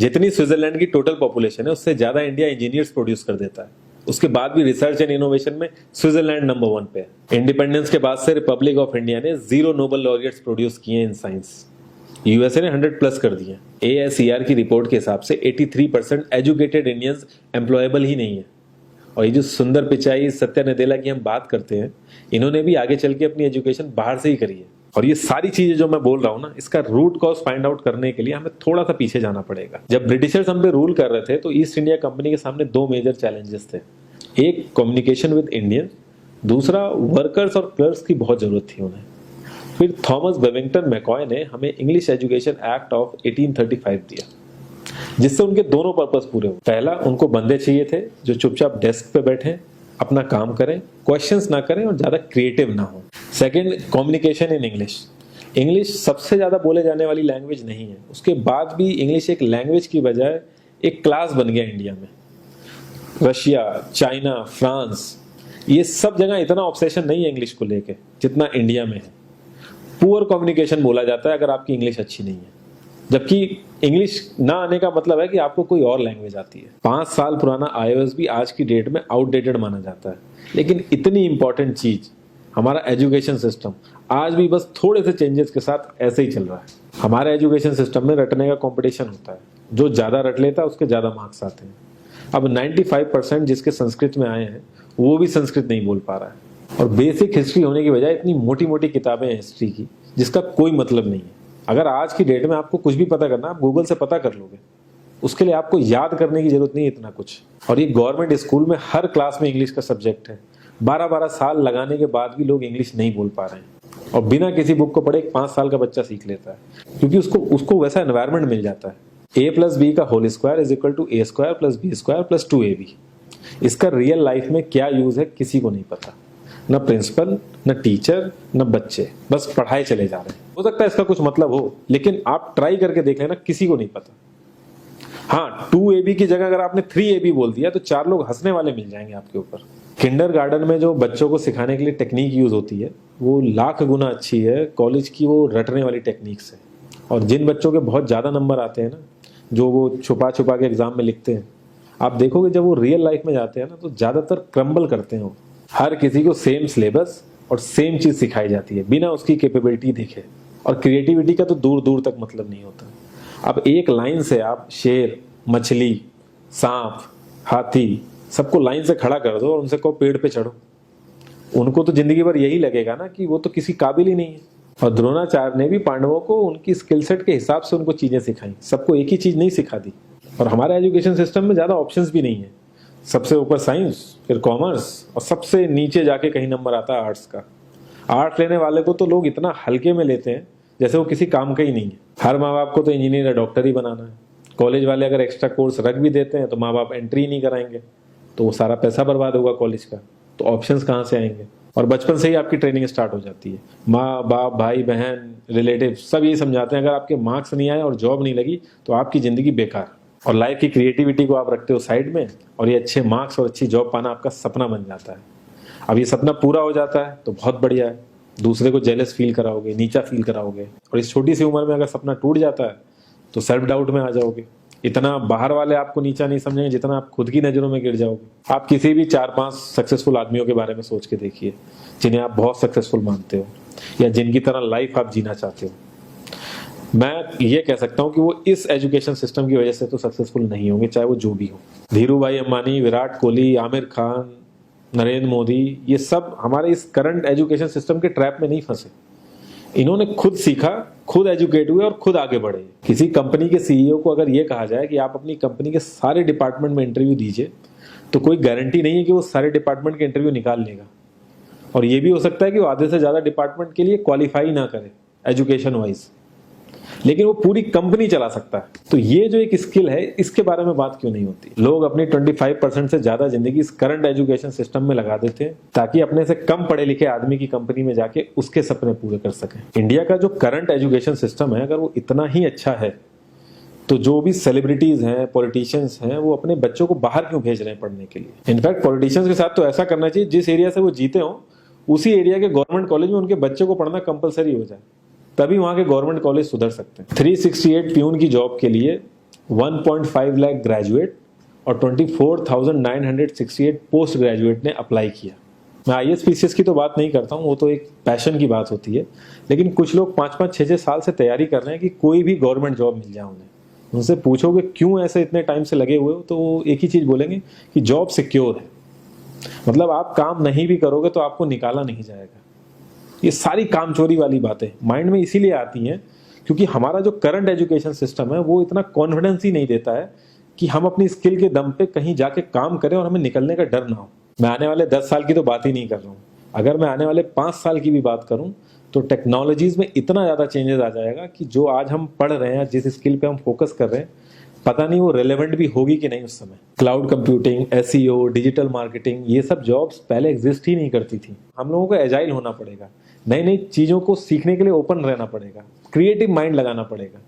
जितनी स्विट्जरलैंड की total population है उससे ज्यादा इंडिया इंजीनियर्स प्रोड्यूस कर देता है। उसके बाद भी रिसर्च एंड इनोवेशन में स्विट्जरलैंड नंबर 1 पे है। इंडिपेंडेंस के बाद से रिपब्लिक ऑफ इंडिया ने 0 नोबेल लॉरियट्स प्रोड्यूस किए इन साइंस। यूएसए ने 100 प्लस कर दिए। ASER की रिपोर्ट के हिसाब से 83% एजुकेटेड इंडियंस एम्प्लॉयबल ही नहीं है। और ये जो सुंदर पिचाई, सत्या नदेला की हम बात करते हैं, इन्होंने भी आगे चल के अपनी एजुकेशन बाहर से ही करी है। और ये सारी चीजें जो मैं बोल रहा हूँ ना, इसका रूट कॉज फाइंड आउट करने के लिए हमें थोड़ा सा पीछे जाना पड़ेगा। जब ब्रिटिशर्स हम पे रूल कर रहे थे तो ईस्ट इंडिया कंपनी के सामने 2 मेजर चैलेंजेस थे। एक कम्युनिकेशन विद इंडियन, दूसरा वर्कर्स और क्लर्क्स की बहुत जरूरत थी उन्हें। फिर थॉमस बेविंगटन मैकॉय ने हमें इंग्लिश एजुकेशन एक्ट ऑफ 1835 दिया, जिससे उनके दोनों पर्पस पूरे हुए। पहला, उनको बंदे चाहिए थे जो चुपचाप डेस्क पे बैठे, अपना काम करें, क्वेश्चंस ना करें और ज्यादा क्रिएटिव ना हो। Second, communication in English. English सबसे ज्यादा बोले जाने वाली लैंग्वेज नहीं है, उसके बाद भी इंग्लिश एक लैंग्वेज की बजाय एक क्लास बन गया इंडिया में। रशिया, चाइना, फ्रांस, ये सब जगह इतना ऑब्सेशन नहीं है इंग्लिश को लेके जितना इंडिया में है। पुअर कम्युनिकेशन बोला जाता है अगर आपकी इंग्लिश अच्छी नहीं है, जबकि इंग्लिश ना आने का मतलब है कि आपको कोई और लैंग्वेज आती है। 5 साल पुराना iOS भी आज की डेट में आउटडेटेड माना जाता है। लेकिन इतनी इंपॉर्टेंट चीज हमारा एजुकेशन सिस्टम आज भी बस थोड़े से चेंजेस के साथ ऐसे ही चल रहा है। हमारे एजुकेशन सिस्टम में रटने का कंपटीशन होता है, जो ज्यादा रट लेता है उसके ज्यादा मार्क्स आते हैं। अब 95% जिसके संस्कृत में आए हैं वो भी संस्कृत नहीं बोल पा रहा है। और बेसिक हिस्ट्री होने की बजाय इतनी मोटी मोटी किताबें हैं हिस्ट्री की जिसका कोई मतलब नहीं है। अगर आज की डेट में आपको कुछ भी पता करना, आप गूगल से पता कर लोगे, उसके लिए आपको याद करने की जरूरत नहीं है इतना कुछ। और ये गवर्नमेंट स्कूल में हर क्लास में इंग्लिश का सब्जेक्ट है। 12-12 साल लगाने के बाद भी लोग इंग्लिश नहीं बोल पा रहे हैं। और बिना किसी बुक को पढ़े 5 साल का बच्चा सीख लेता है, क्योंकि उसको वैसा एनवायरमेंट मिल जाता है। A+B का whole square is equal to A² + B² + 2AB। इसका रियल लाइफ में क्या यूज है किसी को नहीं पता, न प्रिंसिपल, न टीचर, न बच्चे, बस पढ़ाई चले जा रहे हैं। हो सकता है इसका कुछ मतलब हो, लेकिन आप ट्राई करके देख लेना, किसी को नहीं पता। हाँ, 2AB की जगह अगर आपने 3AB बोल दिया तो 4 लोग हंसने वाले मिल जाएंगे आपके ऊपर। किंडरगार्टन में जो बच्चों को सिखाने के लिए टेक्निक यूज होती है वो लाख गुना अच्छी है कॉलेज की वो रटने वाली टेक्निक से। और जिन बच्चों के बहुत ज्यादा नंबर आते हैं ना, जो वो छुपा छुपा के एग्जाम में लिखते हैं, आप देखोगे जब वो रियल लाइफ में जाते हैं ना तो ज्यादातर क्रम्बल करते हैं वो। हर किसी को सेम सिलेबस और सेम चीज सिखाई जाती है बिना उसकी कैपेबिलिटी देखे। और क्रिएटिविटी का तो दूर दूर तक मतलब नहीं होता। अब एक लाइन से आप शेर, मछली, सांप, हाथी सबको लाइन से खड़ा कर दो और उनसे कहो पेड़ पे चढ़ो, उनको तो जिंदगी भर यही लगेगा ना कि वो तो किसी काबिल ही नहीं है। और द्रोणाचार्य ने भी पांडवों को उनकी स्किल सेट के हिसाब से उनको चीजें सिखाई, सबको एक ही चीज नहीं सिखा दी। और हमारे एजुकेशन सिस्टम में ज्यादा ऑप्शंस भी नहीं है। सबसे ऊपर साइंस, फिर कॉमर्स, और सबसे नीचे जाके कहीं नंबर आता है आर्ट्स का। आर्ट्स लेने वाले को तो लोग इतना हल्के में लेते हैं जैसे वो किसी काम का ही नहीं है। हर माँ बाप को तो इंजीनियर या डॉक्टर ही बनाना है। कॉलेज वाले अगर एक्स्ट्रा कोर्स रख भी देते हैं तो माँ बाप एंट्री नहीं कराएंगे, तो वो सारा पैसा बर्बाद होगा कॉलेज का। तो ऑप्शंस कहाँ से आएंगे? और बचपन से ही आपकी ट्रेनिंग स्टार्ट हो जाती है। माँ बाप, भाई बहन, रिलेटिव सब यही समझाते हैं अगर आपके मार्क्स नहीं आए और जॉब नहीं लगी तो आपकी जिंदगी बेकार। और लाइफ की क्रिएटिविटी को आप रखते हो साइड में, और ये अच्छे मार्क्स और अच्छी जॉब पाना आपका सपना बन जाता है। अब ये सपना पूरा हो जाता है तो बहुत बढ़िया है, दूसरे को जेलस फील कराओगे, नीचा फील कराओगे। और इस छोटी सी उम्र में अगर सपना टूट जाता है तो सेल्फ डाउट में आ जाओगे। इतना बाहर वाले आपको नीचा नहीं समझेंगे जितना आप खुद की नजरों में गिर जाओगे। आप किसी भी 4-5 सक्सेसफुल आदमियों के बारे में सोच के देखिए जिन्हें आप बहुत सक्सेसफुल मानते हो या जिनकी तरह लाइफ आप जीना चाहते हो। मैं ये कह सकता हूं कि वो इस एजुकेशन सिस्टम की वजह से तो सक्सेसफुल नहीं होंगे, चाहे वो जो भी हो। धीरू भाई अंबानी, विराट कोहली, आमिर खान, नरेंद्र मोदी, ये सब हमारे इस करंट एजुकेशन सिस्टम के ट्रैप में नहीं फंसे। इन्होंने खुद सीखा, खुद एजुकेट हुए और खुद आगे बढ़े। किसी कंपनी के सीईओ को अगर ये कहा जाए कि आप अपनी कंपनी के सारे डिपार्टमेंट में इंटरव्यू दीजिए, तो कोई गारंटी नहीं है कि वो सारे डिपार्टमेंट के इंटरव्यू निकाल लेगा। और ये भी हो सकता है कि वो आधे से ज्यादा डिपार्टमेंट के लिए क्वालिफाई ना करे एजुकेशन वाइज, लेकिन वो पूरी कंपनी चला सकता है। तो ये जो एक स्किल है, इसके बारे में बात क्यों नहीं होती? लोग अपनी 25% से ज्यादा जिंदगी इस करंट एजुकेशन सिस्टम में लगा देते हैं ताकि अपने से कम पढ़े लिखे आदमी की कंपनी में जाके उसके सपने पूरे कर सकें। इंडिया का जो करंट एजुकेशन सिस्टम है, अगर वो इतना ही अच्छा है तो जो भी सेलिब्रिटीज हैं, पॉलिटिशियंस हैं, वो अपने बच्चों को बाहर क्यों भेज रहे हैं पढ़ने के लिए? इनफैक्ट पॉलिटिशियंस के साथ तो ऐसा करना चाहिए, जिस एरिया से वो जीते हो उसी एरिया के गवर्नमेंट कॉलेज में उनके बच्चे को पढ़ना कंपलसरी हो जाए, तभी वहां के गवर्नमेंट कॉलेज सुधर सकते हैं। 368 प्यून की जॉब के लिए 1.5 लाख ग्रेजुएट और 24,968 पोस्ट ग्रेजुएट ने अप्लाई किया। मैं IAS PCS की तो बात नहीं करता हूँ, वो तो एक पैशन की बात होती है, लेकिन कुछ लोग 5-5, 6-6 साल से तैयारी कर रहे हैं कि कोई भी गवर्नमेंट जॉब मिल जाए उन्हें। उनसे पूछोगे क्यों ऐसे इतने टाइम से लगे हुए हो, तो वो एक ही चीज़ बोलेंगे कि जॉब सिक्योर है। मतलब आप काम नहीं भी करोगे तो आपको निकाला नहीं जाएगा। ये सारी कामचोरी वाली बातें माइंड में इसीलिए आती हैं क्योंकि हमारा जो करंट एजुकेशन सिस्टम है वो इतना कॉन्फिडेंस ही नहीं देता है कि हम अपनी स्किल के दम पे कहीं जाके काम करें और हमें निकलने का डर ना हो। मैं आने वाले 10 साल की तो बात ही नहीं कर रहा हूँ, अगर मैं आने वाले 5 साल की भी बात करूँ तो टेक्नोलॉजीज में इतना ज़्यादा चेंजेस आ जाएगा कि जो आज हम पढ़ रहे हैं, जिस स्किल पे हम फोकस कर रहे हैं, पता नहीं वो रेलेवेंट भी होगी कि नहीं उस समय। Cloud computing, SEO, digital marketing, ये सब जॉब्स पहले एग्जिस्ट ही नहीं करती थी। हम लोगों को एजाइल होना पड़ेगा, नई नई चीज़ों को सीखने के लिए ओपन रहना पड़ेगा, क्रिएटिव माइंड लगाना पड़ेगा।